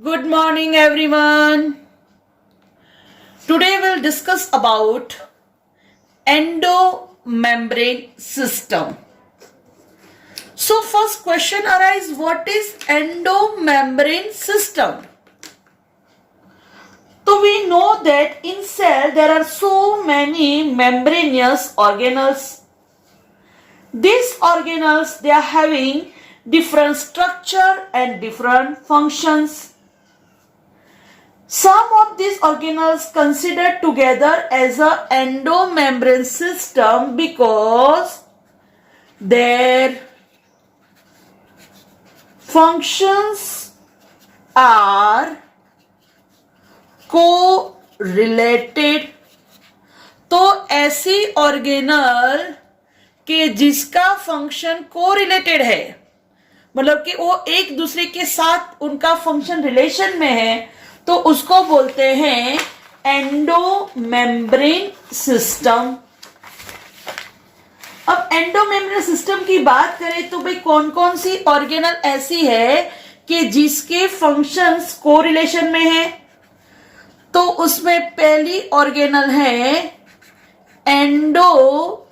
Good morning everyone. Today we'll discuss about endomembrane system. So first question arises, what is endomembrane system? So we know that in cell there are so many membranous organelles. These organelles, they are having different structure and different functions. Some of these organelles considered together as a endomembrane system because their functions are co-related. तो ऐसी organelle के जिसका function को-रिलेटेड है, मतलब कि वो एक दूसरे के साथ उनका फंक्शन रिलेशन में है, तो उसको बोलते हैं एंडोमेम्ब्रेन सिस्टम. अब एंडोमेम्ब्रेन सिस्टम की बात करें तो भाई कौन कौन सी ऑर्गेनल ऐसी है कि जिसके फंक्शंस कोरिलेशन में है. तो उसमें पहली ऑर्गेनल है एंडोप्लाज्मिक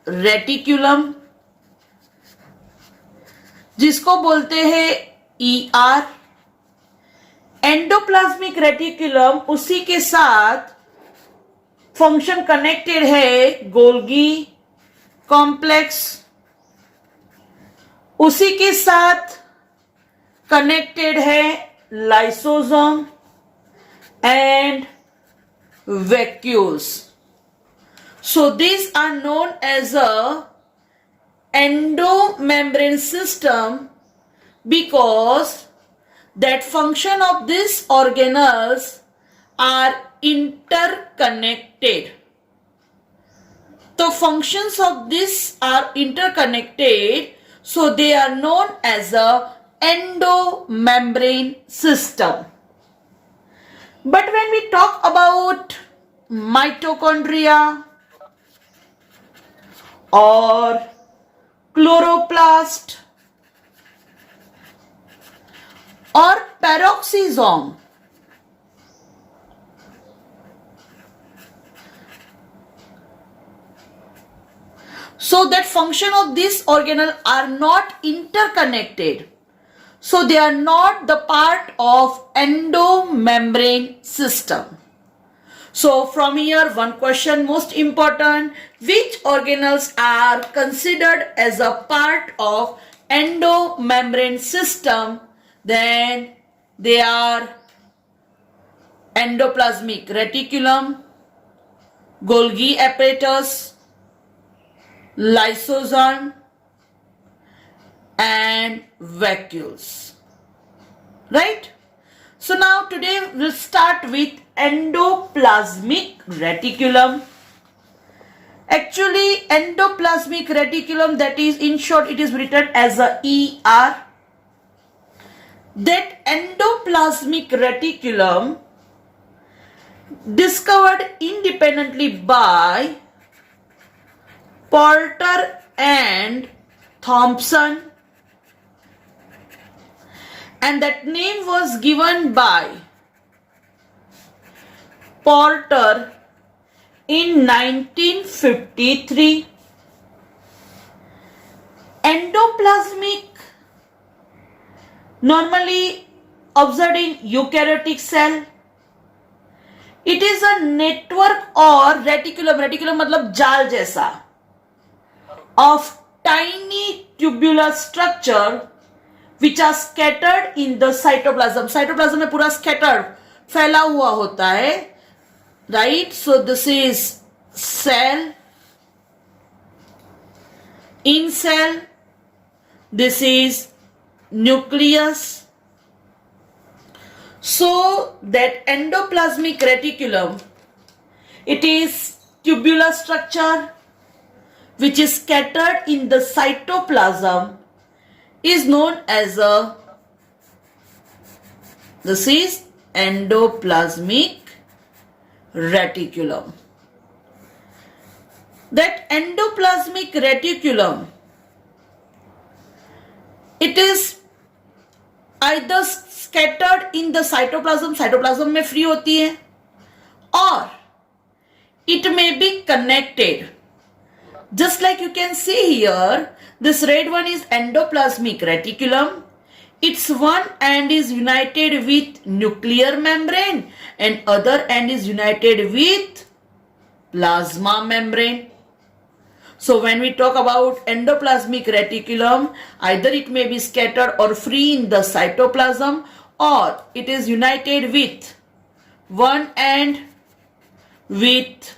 रेटिकुलम, जिसको बोलते हैं ER. एंडोप्लाज्मिक रेटिकुलम, उसी के साथ फंक्शन कनेक्टेड है गोल्गी कॉम्प्लेक्स, उसी के साथ कनेक्टेड है lysosome and vacuoles. So these are known as a endomembrane system because that function of these organelles are interconnected. The functions of this are interconnected, so they are known as a endomembrane system. But when we talk about mitochondria or chloroplast or peroxisome, so that function of this organelle are not interconnected, so they are not the part of endomembrane system. So from here one question most important, which organelles are considered as a part of endomembrane system? Then they are endoplasmic reticulum, Golgi apparatus, lysosome and vacuoles. Right? So now today we'll start with endoplasmic reticulum. Actually endoplasmic reticulum, that is in short it is written as a ER. That endoplasmic reticulum discovered independently by Porter and Thompson, and that name was given by Porter in 1953. Endoplasmic normally observed in eukaryotic cell. It is a network or reticulum, reticulum मतलब जाल जैसा, of tiny tubular structure which are scattered in the cytoplasm. Cytoplasm में पूरा scattered फैला हुआ होता है, right? So this is cell. In cell, this is nucleus. So that endoplasmic reticulum, it is tubular structure which is scattered in the cytoplasm, is known as a, this is endoplasmic reticulum. That endoplasmic reticulum, it is either scattered in the cytoplasm, cytoplasm में free होती है, or it may be connected. Just like you can see here, this red one is endoplasmic reticulum. Its one end is united with nuclear membrane and other end is united with plasma membrane. So when we talk about endoplasmic reticulum, either it may be scattered or free in the cytoplasm, or it is united with one end with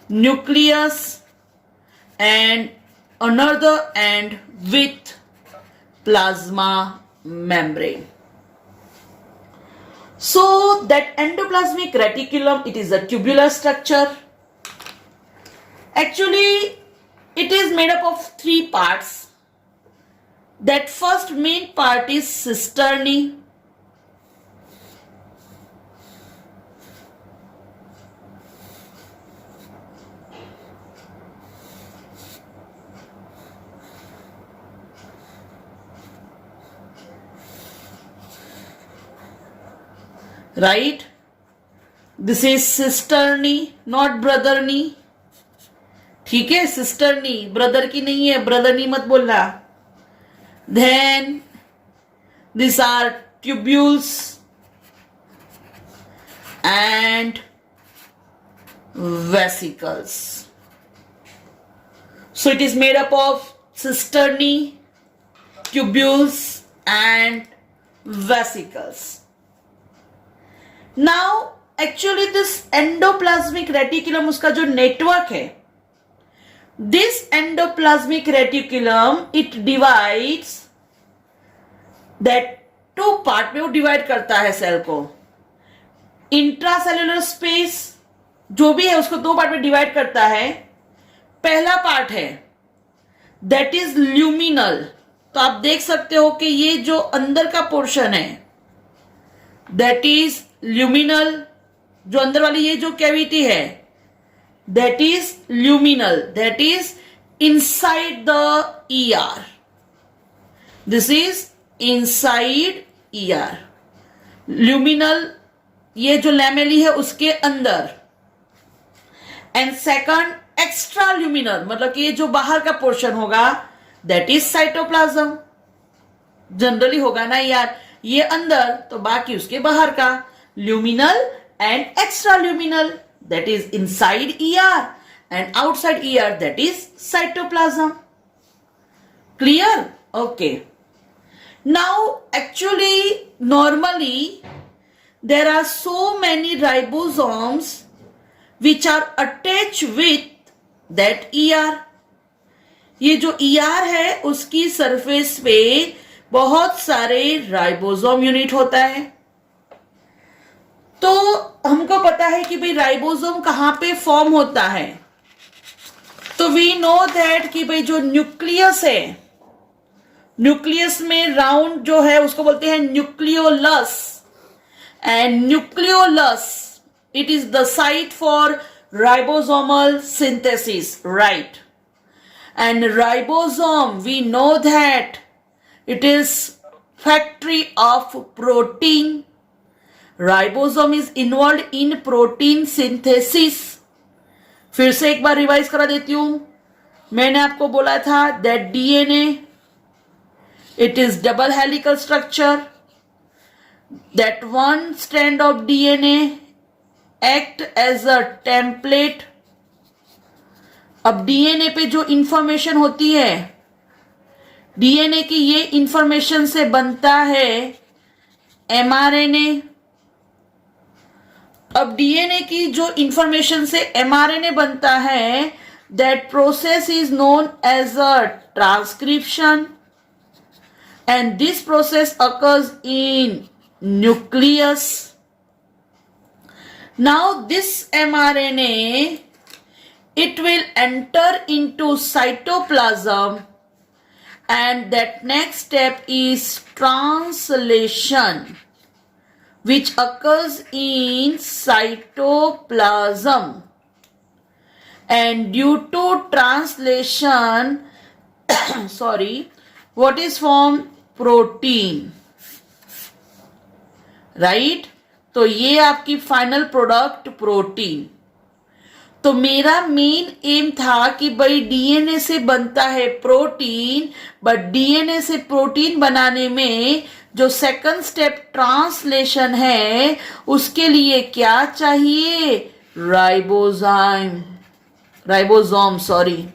nucleus and another end with plasma membrane. So that endoplasmic reticulum, it is a tubular structure. Actually, it is made up of three parts. That first main part is cisternae. Right? This is cisternae, not brothernae. ठीक है, सिस्टरनी, brother की नहीं है, ब्रदरनी मत बोलना. Then these are tubules and vesicles. So it is made up of cisternae, tubules and vesicles. Now actually this endoplasmic reticulum, उसका जो network है, this endoplasmic reticulum, it divides that two part में वो डिवाइड करता है cell को. Intracellular space जो भी है उसको दो पार्ट में डिवाइड करता है. पहला पार्ट है दैट इज ल्यूमिनल. तो आप देख सकते हो कि ये जो अंदर का पोर्शन है दैट इज ल्यूमिनल. जो अंदर वाली ये जो कैविटी है that is luminal, that is inside the ER. This is inside ER. Luminal, ये जो लैमेली है उसके अंदर. And second, extra luminal, मतलब कि ये जो बाहर का पोर्शन होगा that is cytoplasm. जनरली होगा ना यार, ये अंदर तो बाकी उसके बाहर का. Luminal and extra luminal, that is inside ER, and outside ER, that is cytoplasm. Clear? Okay. Now actually normally there are so many ribosomes which are attached with that ER. ये जो ER है उसकी surface पे बहुत सारे ribosome unit होता है. तो हमको पता है कि भाई राइबोसोम कहां पे फॉर्म होता है. तो वी नो दैट कि भाई जो न्यूक्लियस है, न्यूक्लियस में राउंड जो है उसको बोलते हैं nucleolus. And nucleolus it is the site for ribosomal synthesis, right. And ribosome we know that it is factory of protein. Ribosome is involve in protein synthesis. फिर से एक बार रिवाइज करा देती हूं. मैंने आपको बोला था that DNA it is double helical structure. That one strand of DNA act as a template. अब डीएनए पे जो इंफॉर्मेशन होती है, डीएनए की ये इंफॉर्मेशन से बनता है एमआरएनए. अब डीएनए की जो इंफॉर्मेशन से एमआरएनए बनता है, that process is known as a transcription. And this process occurs in nucleus. Now this mRNA it will enter into cytoplasm, and that next step is translation, which occurs in cytoplasm. And due to translation sorry, what is formed? Protein. Right. तो ये आपकी final product protein. तो मेरा main M था कि भाई DNA से बनता है प्रोटीन, बट डीएनए से प्रोटीन बनाने में जो सेकंड स्टेप ट्रांसलेशन है उसके लिए क्या चाहिए, राइबोसोम सॉरी,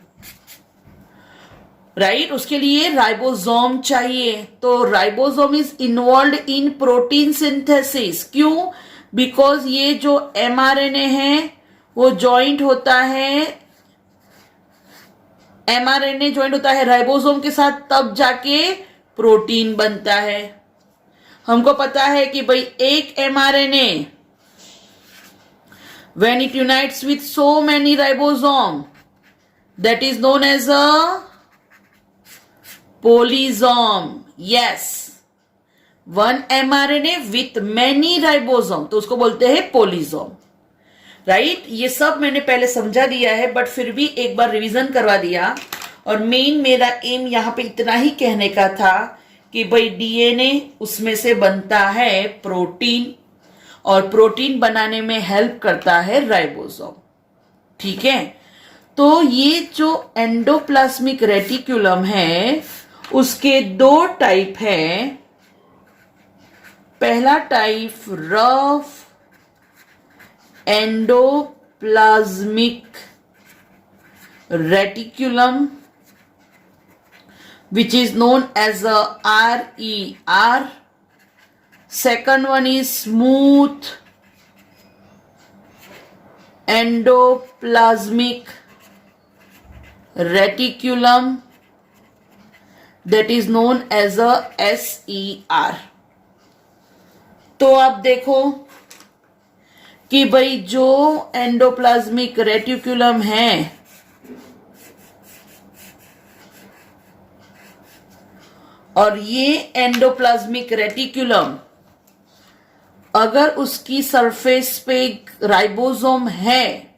राइट, उसके लिए राइबोसोम चाहिए। तो ribosome is involve in protein synthesis. क्यों? बिकॉज ये जो एमआरएनए है वो ज्वाइंट होता है, एमआरएनए ज्वाइंट होता है राइबोसोम के साथ, तब जाके प्रोटीन बनता है। हमको पता है कि भाई एक mRNA when it unites with so many ribosome that is known as a polysome. Yes, one mRNA with many ribosome, तो उसको बोलते हैं पोलीसोम, राइट। ये सब मैंने पहले समझा दिया है, बट फिर भी एक बार रिवीजन करवा दिया। और मेन मेरा एम यहां पे इतना ही कहने का था कि भाई डीएनए उसमें से बनता है प्रोटीन, और प्रोटीन बनाने में हेल्प करता है राइबोसोम। ठीक है। तो ये जो एंडोप्लाज्मिक रेटिकुलम है उसके दो टाइप है। पहला type rough endoplasmic reticulum, which is known as a RER. Second one is smooth endoplasmic reticulum, that is known as a SER. तो आप देखो कि भाई जो एंडोप्लाज्मिक रेटिकुलम है और ये एंडोप्लाज्मिक रेटिकुलम अगर उसकी सरफेस पे राइबोसोम है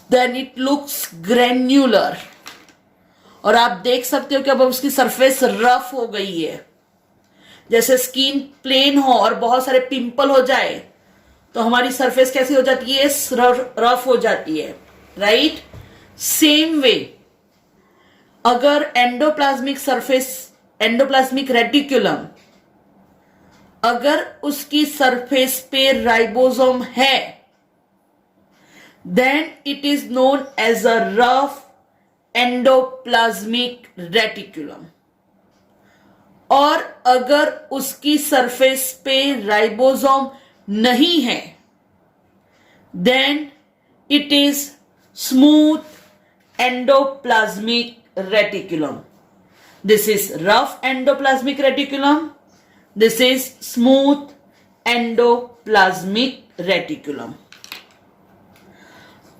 देन इट लुक्स ग्रेन्युलर। और आप देख सकते हो कि अब उसकी सरफेस रफ हो गई है। जैसे स्किन प्लेन हो और बहुत सारे पिंपल हो जाए तो हमारी सरफेस कैसी हो जाती है, रफ हो जाती है, राइट। सेम वे अगर एंडोप्लाज्मिक रेटिकुलम अगर उसकी सरफेस पे राइबोसोम है then it is known as a rough endoplasmic reticulum. और अगर उसकी सरफेस पे राइबोसोम नहीं है then it is smooth endoplasmic reticulum. This is rough endoplasmic reticulum, this is smooth endoplasmic reticulum.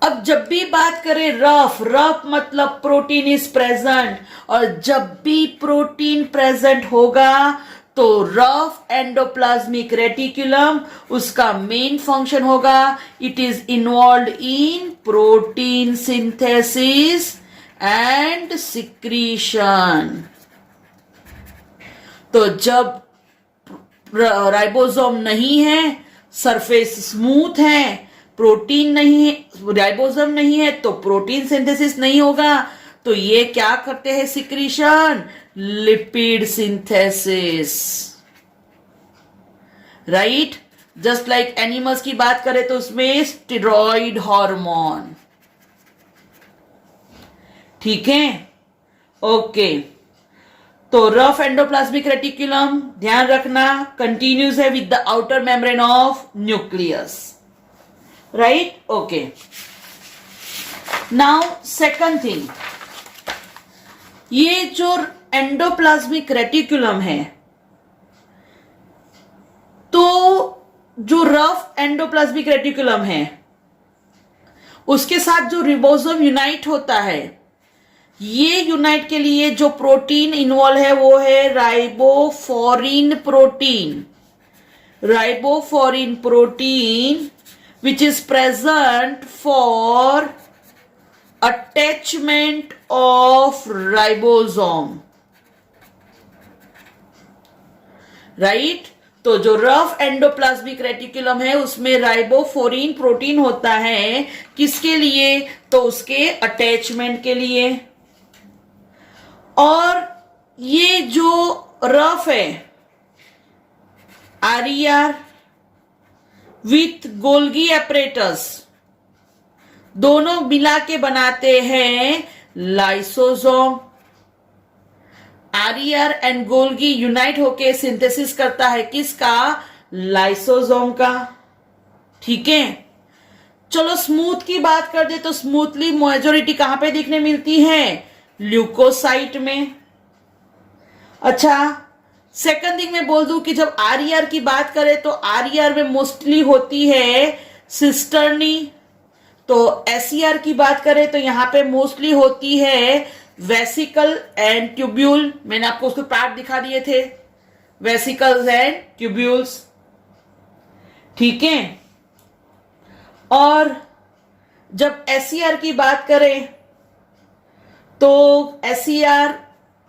अब जब भी बात करें रफ मतलब प्रोटीन इज प्रेजेंट, और जब भी प्रोटीन प्रेजेंट होगा तो रफ एंडोप्लाज्मिक रेटिकुलम उसका मेन फंक्शन होगा, it is involve in protein synthesis and secretion. तो जब राइबोसोम नहीं है, सरफेस स्मूथ है, प्रोटीन नहीं है, राइबोसोम नहीं है, तो प्रोटीन सिंथेसिस नहीं होगा। तो ये क्या करते हैं, secretion, lipid synthesis, right. Just like animals की बात करें तो उसमें स्टेरॉइड हार्मोन, ठीक है, ओके। तो रफ एंडोप्लाज्मिक रेटिकुलम ध्यान रखना कंटिन्यूस है with the outer membrane of nucleus, right, okay. Now second thing, ये जो एंडोप्लाज्मिक रेटिकुलम है, तो जो रफ एंडोप्लाज्मिक रेटिकुलम है उसके साथ जो रिबोसोम यूनाइट होता है, ये यूनाइट के लिए जो प्रोटीन इन्वॉल्व है वो है ribophorin protein. Ribophorin protein which is present for attachment of ribosome, right. तो जो रफ एंडोप्लाज्मिक रेटिकुलम है उसमें राइबोफ्लोरीन प्रोटीन होता है, किसके लिए? तो उसके अटैचमेंट के लिए। और ये जो रफ है आरईआर विथ गोल्गी एपरेटस, दोनों मिला के बनाते हैं lysosome. RER and Golgi unite होके सिंथेसिस करता है किसका? लाइसोसोम का। ठीक है, चलो स्मूथ की बात कर दे तो स्मूथली मेजोरिटी कहां पे दिखने मिलती है? ल्यूकोसाइट में। अच्छा, सेकंड थिंग मैं बोल दूं कि जब आरईआर की बात करें तो आरईआर में मोस्टली होती है सिस्टर्नी। तो एसईआर की बात करें तो यहां पे मोस्टली होती है वेसिकल एंड ट्यूब्यूल। मैंने आपको उसके पार्ट दिखा दिए थे, वेसिकल्स एंड ट्यूब्यूल्स। ठीक है, और जब एसईआर की बात करें तो एसईआर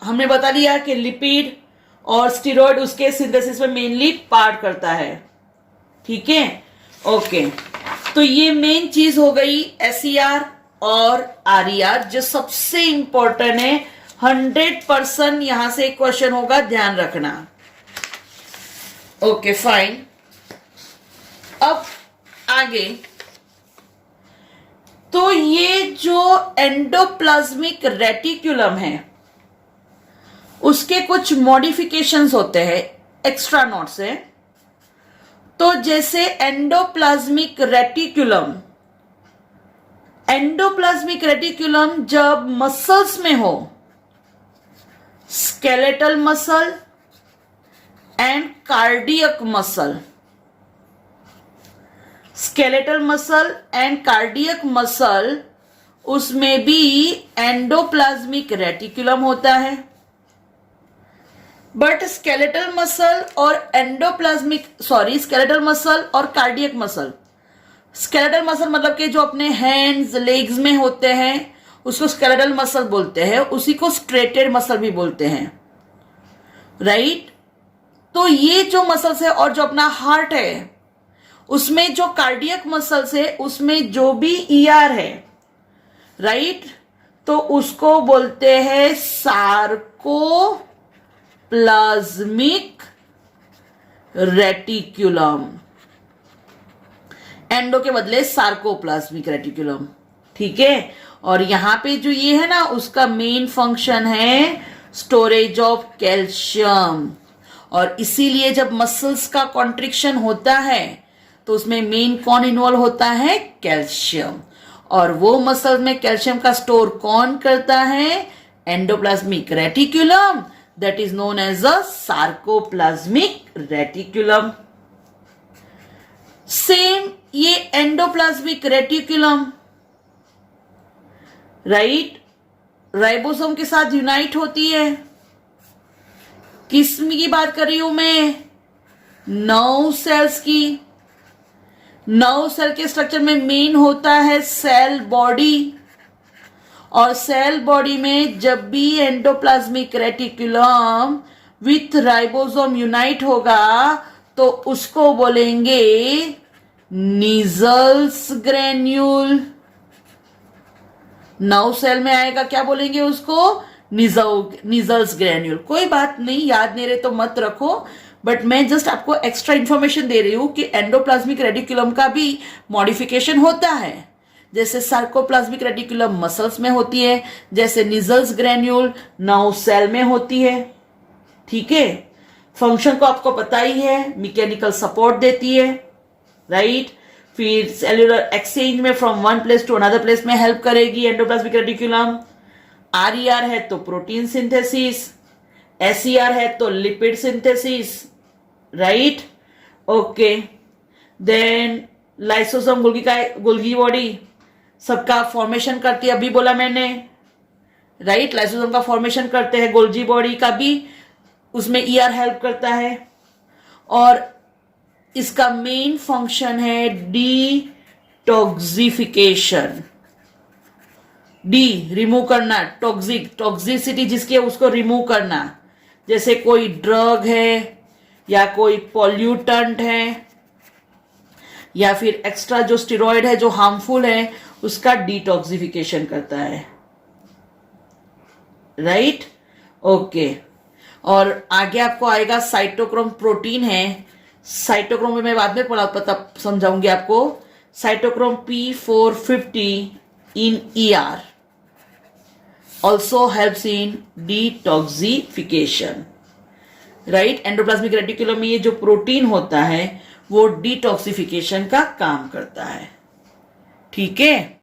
हमने बता दिया कि लिपिड और स्टेरॉइड उसके सिंथेसिस में मेनली पार्ट करता है। ठीक है, ओके। तो ये मेन चीज हो गई एसईआर और आरईआर, जो सबसे इंपॉर्टेंट है। 100% यहां से एक क्वेश्चन होगा, ध्यान रखना। Okay fine. अब आगे, तो ये जो एंडोप्लाज्मिक रेटिकुलम है उसके कुछ मॉडिफिकेशंस होते हैं, एक्स्ट्रा नोट्स है। तो जैसे एंडोप्लाज्मिक रेटिकुलम जब मसल्स में हो, skeletal muscle and cardiac muscle, skeletal muscle and cardiac muscle, उसमें भी एंडोप्लाज्मिक रेटिकुलम होता है। बट स्केलेटल मसल और स्केलेटल मसल और कार्डियक मसल, स्केलेटल मसल मतलब कि जो अपने हैंड्स लेग्स में होते हैं उसको स्केलेटल मसल बोलते हैं, उसी को स्ट्रेटेड मसल भी बोलते हैं, राइट। तो ये जो मसल्स है और जो अपना हार्ट है उसमें जो कार्डियक मसल्स है उसमें जो भी ईआर है, राइट, तो उसको बोलते हैं सार्कोप्लाज्मिक रेटिकुलम। एंडो के बदले सार्कोप्लाज्मिक रेटिकुलम। ठीक है, और यहां पे जो ये है ना उसका मेन फंक्शन है स्टोरेज ऑफ कैल्शियम। और इसीलिए जब मसल्स का कॉन्ट्रिक्शन होता है तो उसमें मेन कौन इन्वॉल्व होता है? कैल्शियम। और वो मसल में कैल्शियम का स्टोर कौन करता है? Endoplasmic reticulum, that is known as a sarcoplasmic reticulum. Same ये एंडोप्लाज्मिक रेटिकुलम, राइट, राइबोसोम के साथ यूनाइट होती है। किस की बात कर रही हूं मैं? 9 सेल्स की। 9 सेल के स्ट्रक्चर में मेन होता है सेल बॉडी, और सेल बॉडी में जब भी endoplasmic reticulum with ribosome unite होगा तो उसको बोलेंगे नीजल्स ग्रेन्यूल। 9 सेल में आएगा, क्या बोलेंगे उसको? नीजल्स ग्रेन्यूल। कोई बात नहीं, याद नहीं रहे तो मत रखो, बट मैं जस्ट आपको एक्स्ट्रा इंफॉर्मेशन दे रही हूं कि एंडोप्लाज्मिक रेटिकुलम का भी मॉडिफिकेशन होता है। जैसे सार्कोप्लाज्मिक रेटिकुलम मसल्स में होती है, जैसे नीजल्स ग्रेन्यूल 9 सेल में होती है। ठीक है, फंक्शन को आपको पता ही है, मैकेनिकल सपोर्ट देती है, राइट। फिर सेल्यूलर एक्सचेंज में from one place to another place में हेल्प करेगी एंडोप्लाज्मिक रेटिकुलम। आरईआर है तो प्रोटीन सिंथेसिस, एसईआर है तो lipid synthesis, right, okay. Then lysosome Golgi body सबका फॉर्मेशन करती है, अभी बोला मैंने, राइट। लाइसोसोम का फॉर्मेशन करते हैं, गोल्गी बॉडी का भी उसमें ईआर हेल्प करता है। और इसका मेन फंक्शन है डिटॉक्सिफिकेशन, रिमूव करना, टॉक्सिसिटी जिसकी है उसको रिमूव करना। जैसे कोई ड्रग है, या कोई पॉल्यूटेंट है या फिर एक्स्ट्रा जो स्टेरॉइड है जो हार्मफुल है उसका डिटॉक्सिफिकेशन करता है, राइट। ओके, और आगे आपको आएगा साइटोक्रोम प्रोटीन है। साइटोक्रोम में मैं बाद में पता समझाऊंगी आपको। Cytochrome P450 in ER also helps in detoxification, right. Endoplasmic reticulum में ये जो प्रोटीन होता है वो डिटॉक्सिफिकेशन का काम करता है, ठीक है।